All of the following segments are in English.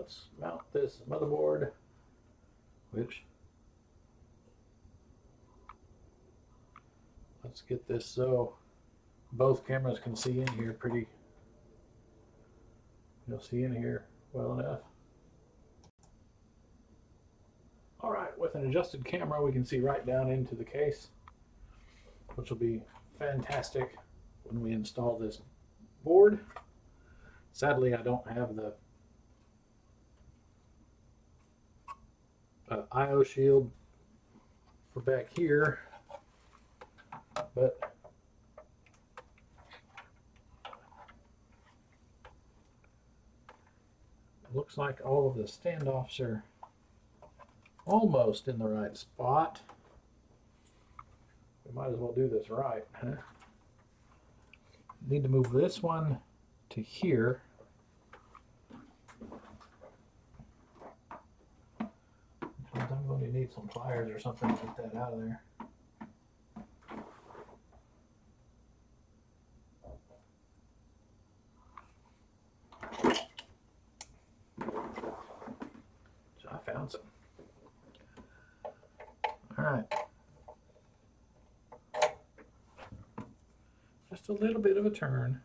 let's mount this motherboard, which, let's get this so both cameras can see in here pretty, you'll see in here well enough. All right, with an adjusted camera, we can see right down into the case, which will be fantastic when we install this board. Sadly, I don't have the IO shield for back here, but it looks like all of the standoffs are almost in the right spot. We might as well do this right, huh? Need to move this one to here. I'm going to need some pliers or something to get that out of there. So I found some. All right. Just a little bit of a turn.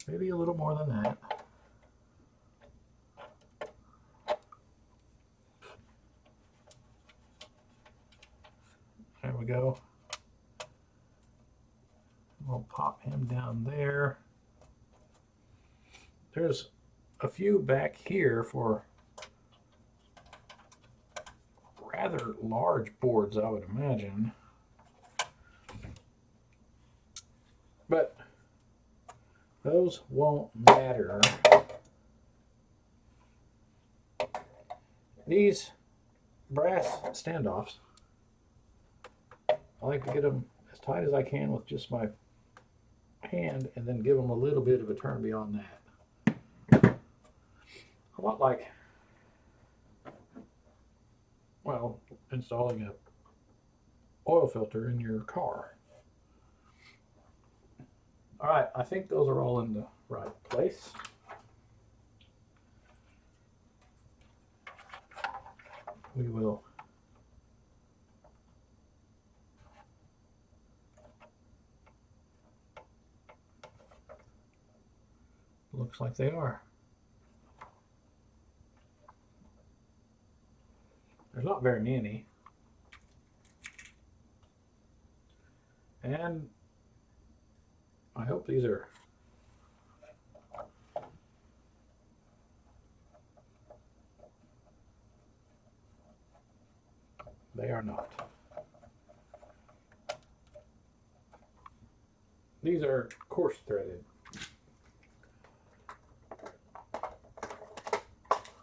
Maybe a little more than that. There we go. We'll pop him down there. There's a few back here for rather large boards, I would imagine. But those won't matter. These brass standoffs, I like to get them as tight as I can with just my hand and then give them a little bit of a turn beyond that. A lot like, well, installing a oil filter in your car. All right, I think those are all in the right place. We will looks like they are. There's not very many. And I hope these are they are not. These are coarse threaded.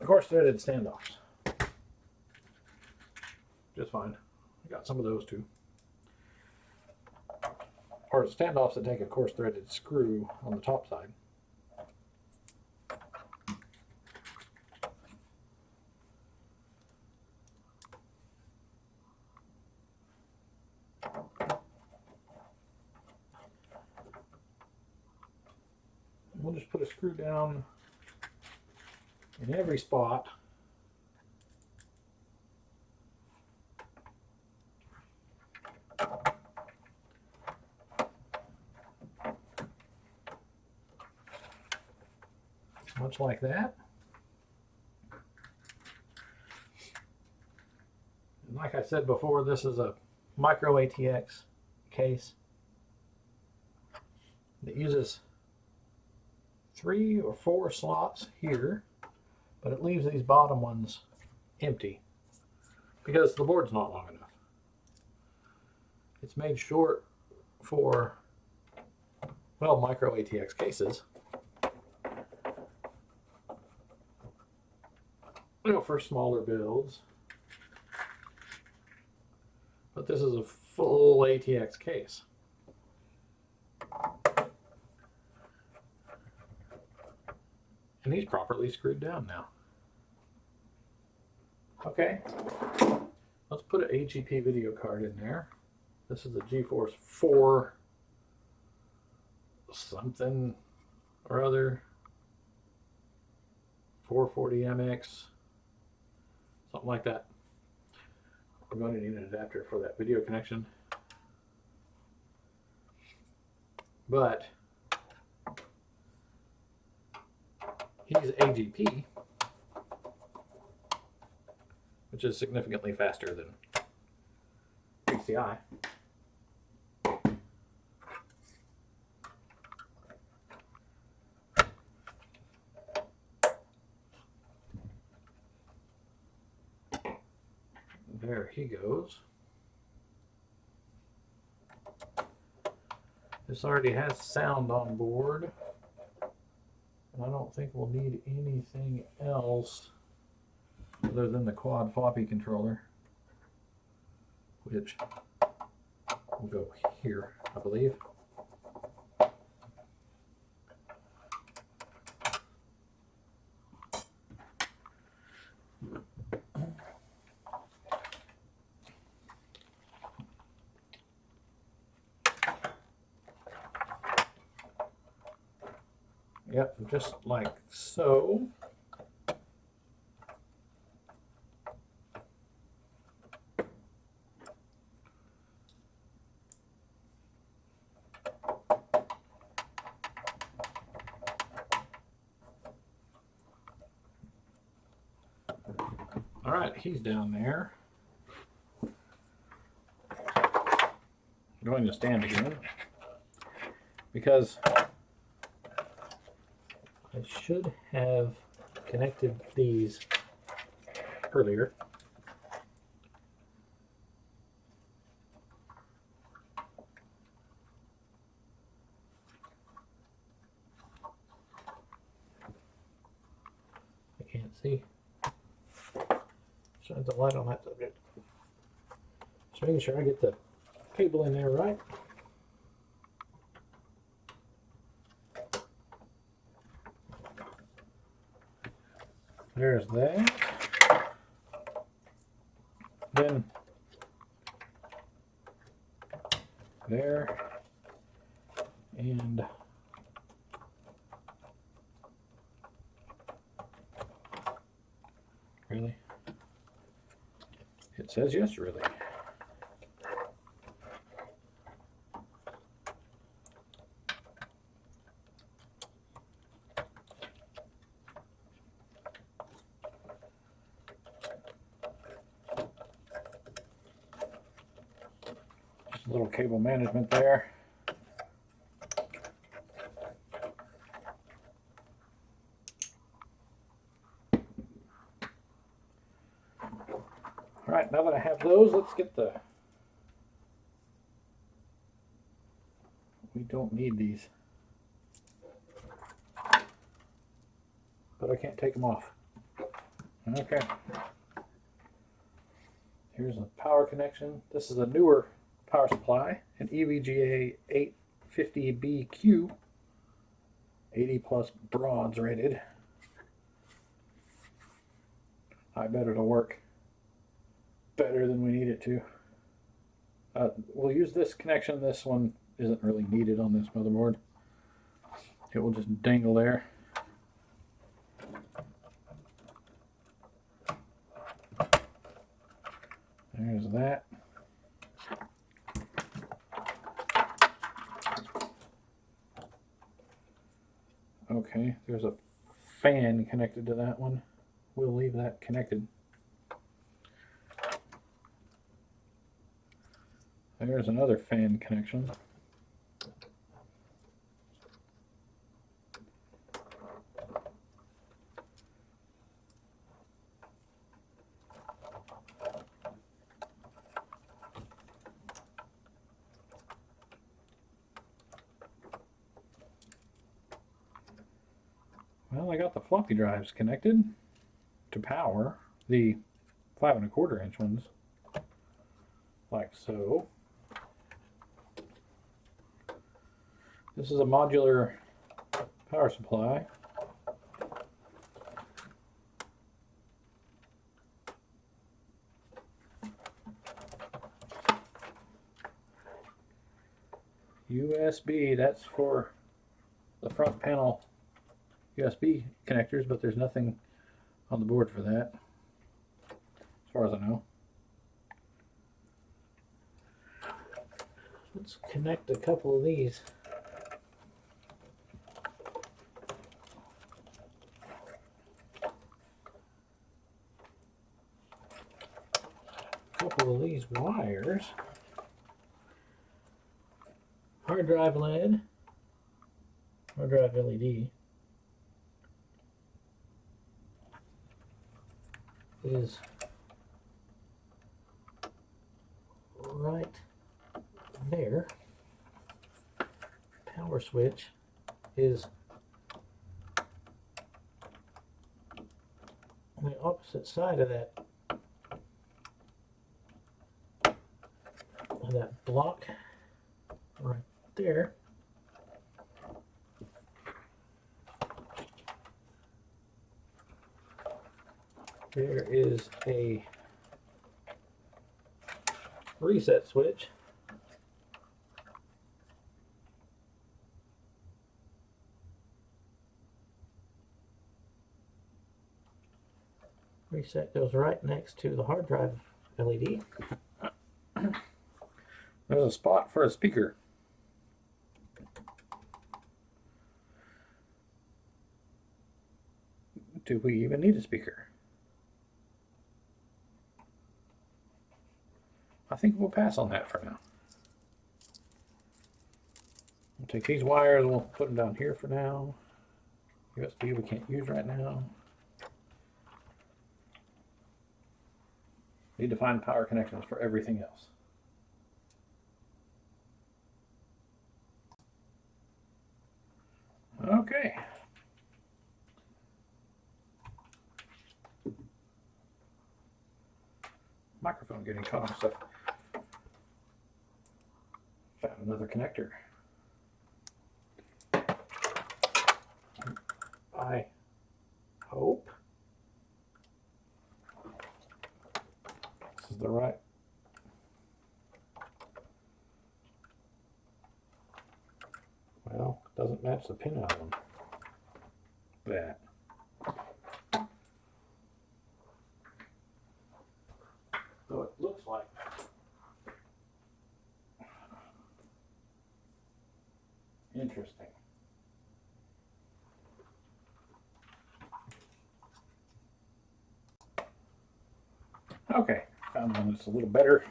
Coarse threaded standoffs. Just fine. I got some of those too. Or standoffs that take a coarse threaded screw on the top side. We'll just put a screw down in every spot. Much like that. And like I said before, this is a micro ATX case that uses 3 or 4 slots here, but it leaves these bottom ones empty because the board's not long enough. It's made short for, well, micro ATX cases. You know, for smaller builds. But this is a full ATX case. And he's properly screwed down now. Okay, let's put an AGP video card in there. This is the GeForce 4 something or other. 440 MX, something like that. We're going to need an adapter for that video connection. But he's AGP, which is significantly faster than PCI. There he goes. This already has sound on board, and I don't think we'll need anything else other than the quad floppy controller, which will go here, I believe. Yep, just like so. All right, he's down there. I'm going to stand again because I should have connected these earlier. I can't see. Shines the light on that subject. Just making sure I get the cable in there right. There's that. Then there and really? It says yes, really. A little cable management there. All right, now that I have those, let's get the... We don't need these. But I can't take them off. Okay. Here's a power connection. This is a newer power supply, an EVGA 850BQ, 80 plus bronze rated. I bet it'll work better than we need it to. We'll use this connection. This one isn't really needed on this motherboard. It will just dangle there. There's that. Okay, there's a fan connected to that one. We'll leave that connected. There's another fan connection. Well, I got the floppy drives connected to power, the 5 1/4 inch ones, like so. This is a modular power supply. USB, that's for the front panel USB connectors, but there's nothing on the board for that, as far as I know. Let's connect a couple of these. Couple of these wires. Hard drive LED, hard drive LED is right there. Power switch is on the opposite side of that block right there. There is a reset switch. Reset goes right next to the hard drive LED. There's a spot for a speaker. Do we even need a speaker? I think we'll pass on that for now. We'll take these wires and we'll put them down here for now. USB we can't use right now. Need to find power connections for everything else. Okay. Microphone getting caught on stuff. Found another connector. I hope this is the right. Well, doesn't match the pin on them. That. So it looks like interesting. Okay, found one that's a little better.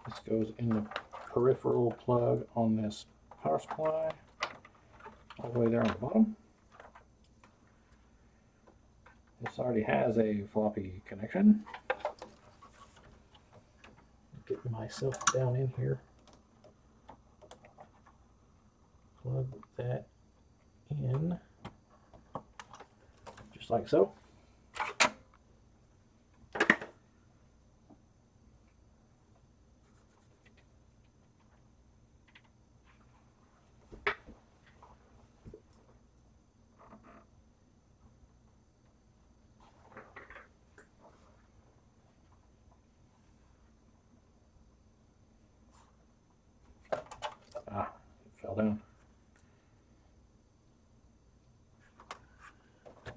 This goes in the peripheral plug on this power supply, all the way there on the bottom. This already has a floppy connection. Get myself down in here. Plug that in, just like so. Ah, it fell down.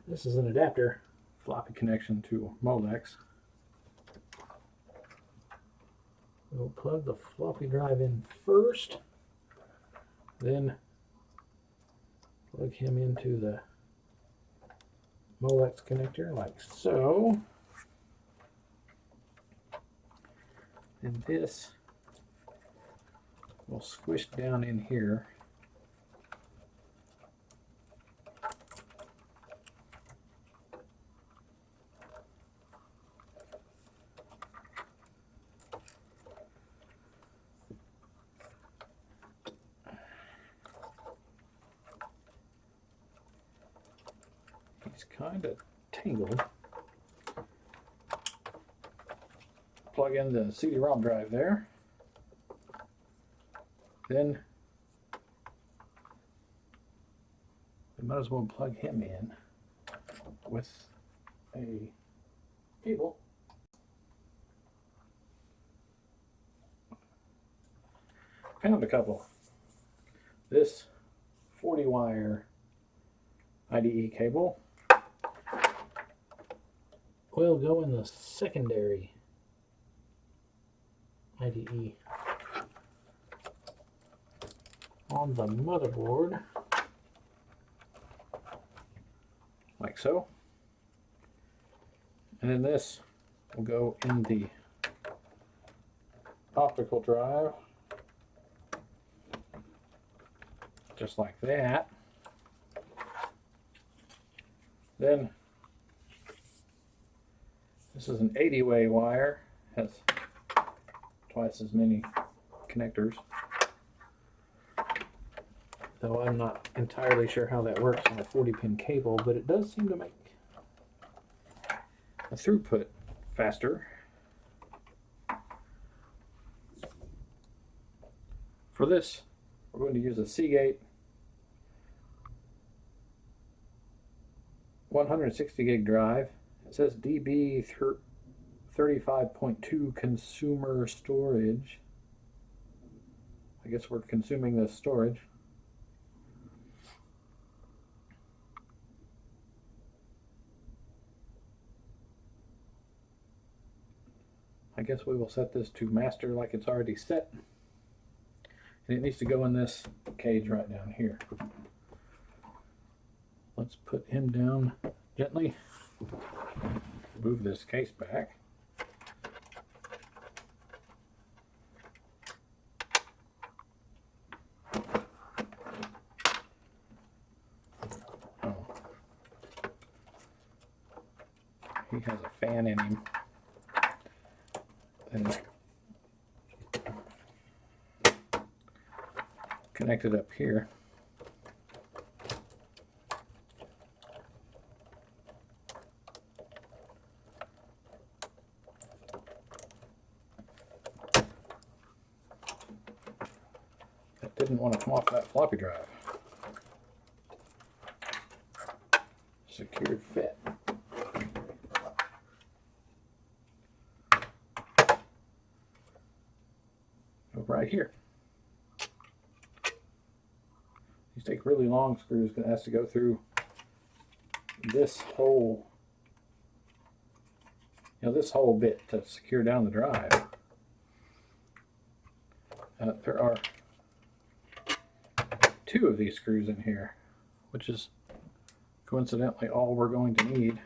This is an adapter, floppy connection to Molex. We'll plug the floppy drive in first, then plug him into the Molex connector like so. And this will squish down in here. It's kind of tangled. Plug in the CD-ROM drive there. Then we might as well plug him in with a cable. Found a couple. This 40 wire IDE cable will go in the secondary IDE on the motherboard, like so. And then this will go in the optical drive, just like that. Then this is an 80-way wire, has twice as many connectors, though I'm not entirely sure how that works on a 40-pin cable, but it does seem to make the throughput faster. For this, we're going to use a Seagate 160 gig drive. It says DB 35.2 consumer storage. I guess we're consuming this storage. I guess we will set this to master like it's already set. And it needs to go in this cage right down here. Let's put him down gently. Move this case back. Oh. He has a fan in him. And it's connected up here. That didn't want to come off that floppy drive. Secured fit. Right here. These take really long screws because it has to go through this whole, this whole bit to secure down the drive. There are 2 of these screws in here, which is coincidentally all we're going to need.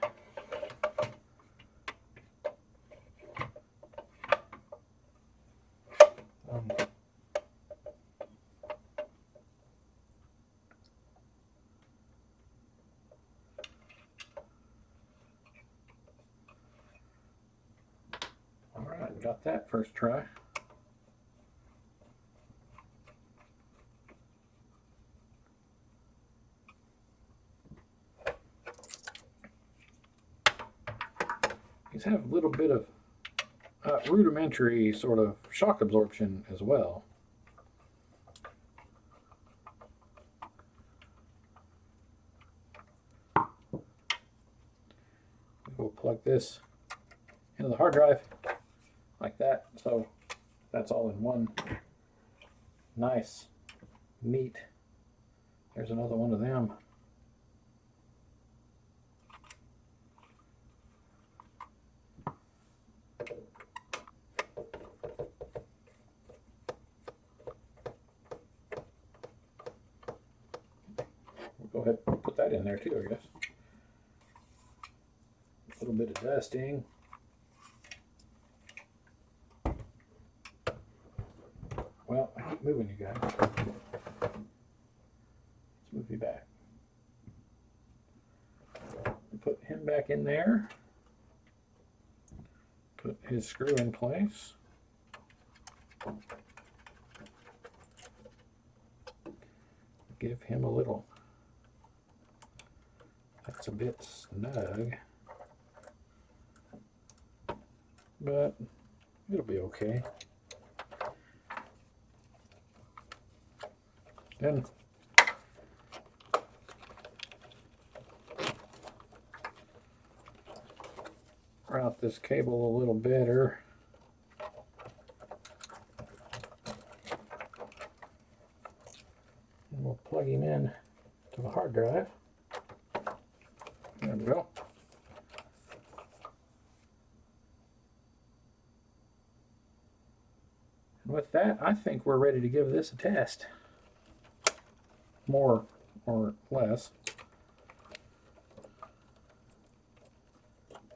Alright, got that first try. These have a little bit of rudimentary sort of shock absorption as well. We'll plug this into the hard drive like that, so that's all in one. Nice, neat. There's another one of them. We'll go ahead and put that in there too, I guess. A little bit of dusting. Well, I keep moving you guys. Let's move you back. Put him back in there. Put his screw in place. Give him a little. That's a bit snug, but it'll be okay. Then route this cable a little better. And we'll plug him in to the hard drive. There we go. And with that, I think we're ready to give this a test. More or less.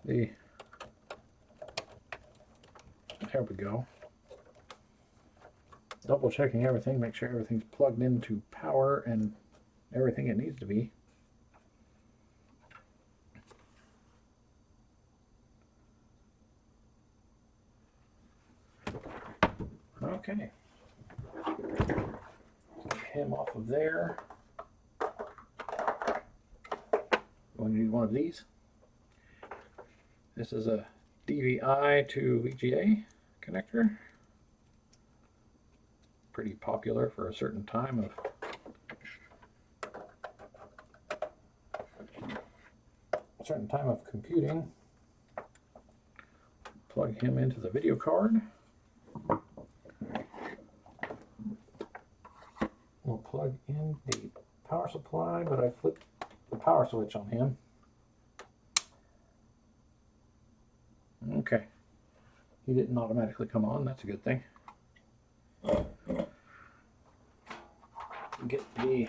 There we go. Double checking everything, make sure everything's plugged into power and everything it needs to be. Okay. Get him off of there. Going to need one of these. This is a DVI to VGA connector. Pretty popular for a certain time of computing. Plug him into the video card. We'll plug in the power supply, but I flipped the power switch on him. Okay. He didn't automatically come on, that's a good thing. Get the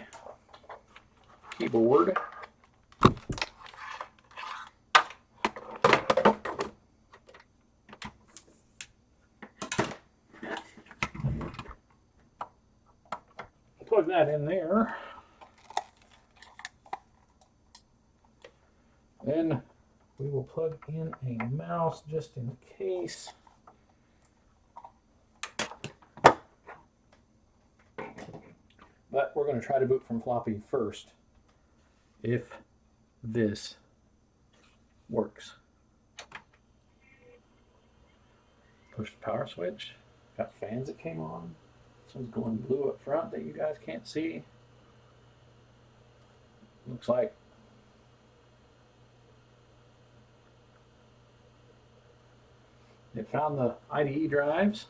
keyboard. Plug that in there. Then we will plug in a mouse just in case. But we're going to try to boot from floppy first, if this works. Push the power switch. Got fans that came on. This one's going blue up front that you guys can't see. Looks like it found the IDE drives.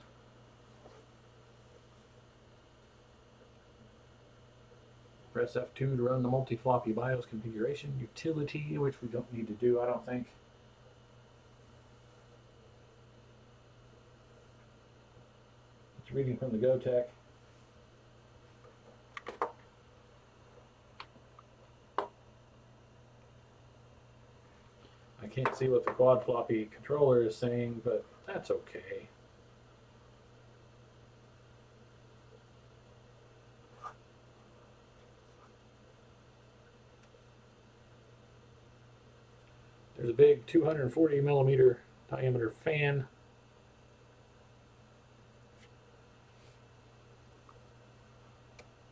Press F2 to run the multi-floppy BIOS configuration utility, which we don't need to do, I don't think. It's reading from the GoTech. I can't see what the quad floppy controller is saying, but that's okay. There's a big 240 millimeter diameter fan.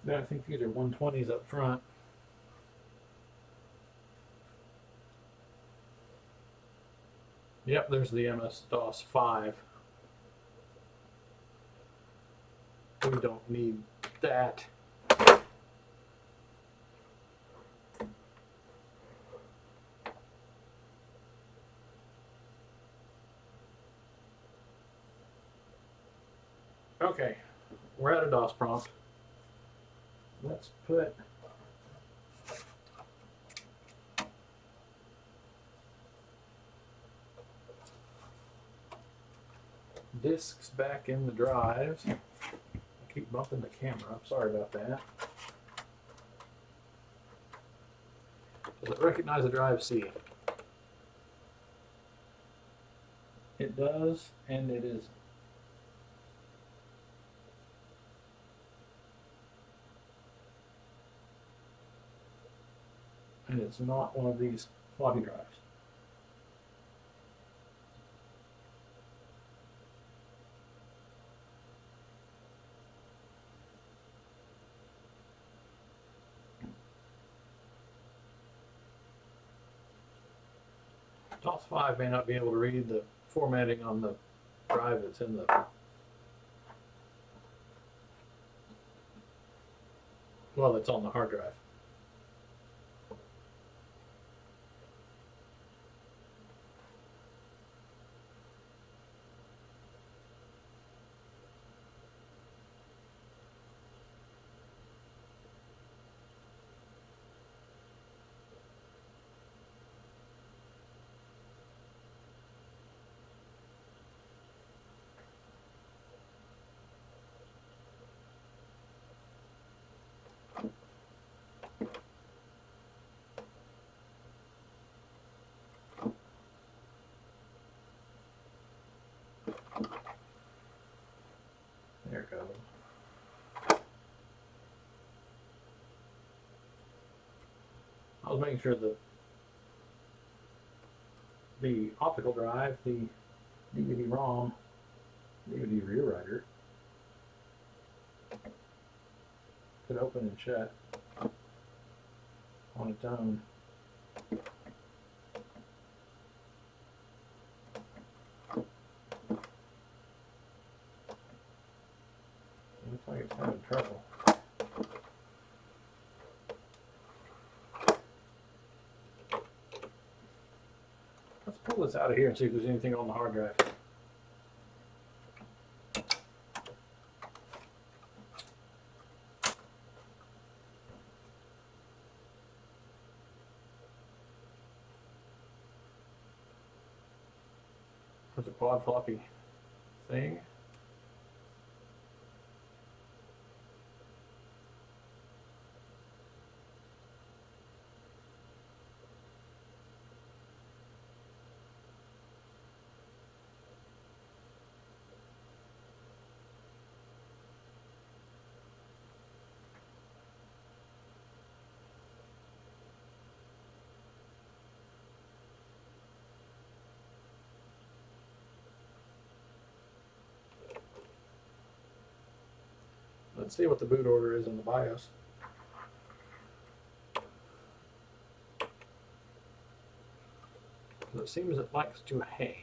Then I think these are 120s up front. Yep, there's the MS-DOS 5. We don't need that. Okay, we're at a DOS prompt. Let's put discs back in the drives. I keep bumping the camera. I'm sorry about that. Does it recognize the drive C? It does, and it is. And it's not one of these floppy drives. DOS 5 may not be able to read the formatting on the drive that's in the that's on the hard drive. I was making sure that the optical drive, the DVD-ROM, DVD rewriter could open and shut on its own. Looks like it's having trouble. Let's pull this out of here and see if there's anything on the hard drive. There's a quad floppy thing. Let's see what the boot order is in the BIOS. It seems it likes to hang.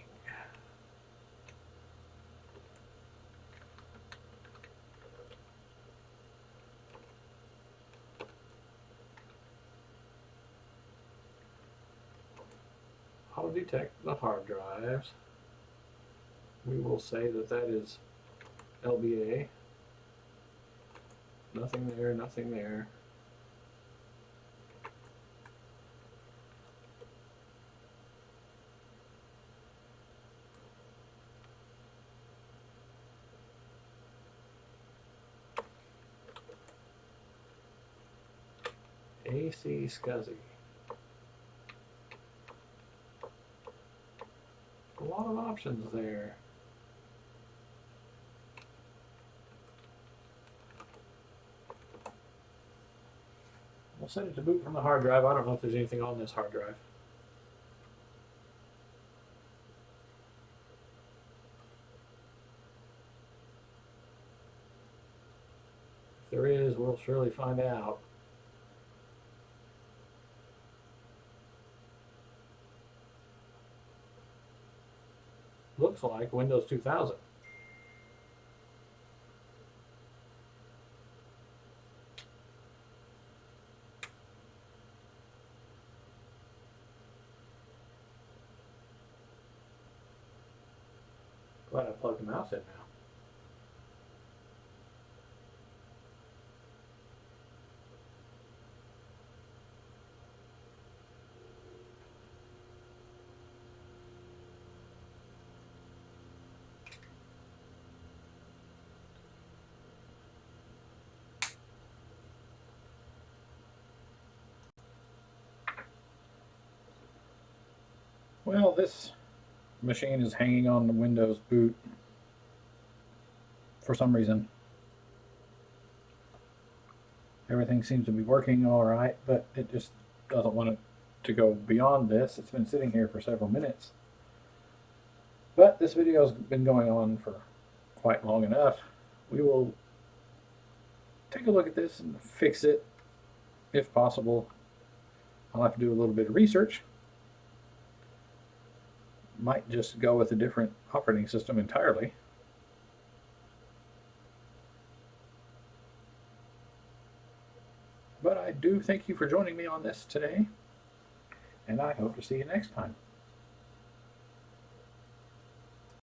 Auto detect the hard drives. We will say that that is LBA. Nothing there, nothing there. AC SCSI. A lot of options there. We'll set it to boot from the hard drive. I don't know if there's anything on this hard drive. If there is, we'll surely find out. Looks like Windows 2000. Glad I plugged the mouse in now. Well, this machine is hanging on the Windows boot for some reason. Everything seems to be working all right, but it just doesn't want it to go beyond this. It's been sitting here for several minutes. But this video has been going on for quite long enough. We will take a look at this and fix it if possible. I'll have to do a little bit of research. Might just go with a different operating system entirely. But I do thank you for joining me on this today, and I hope to see you next time.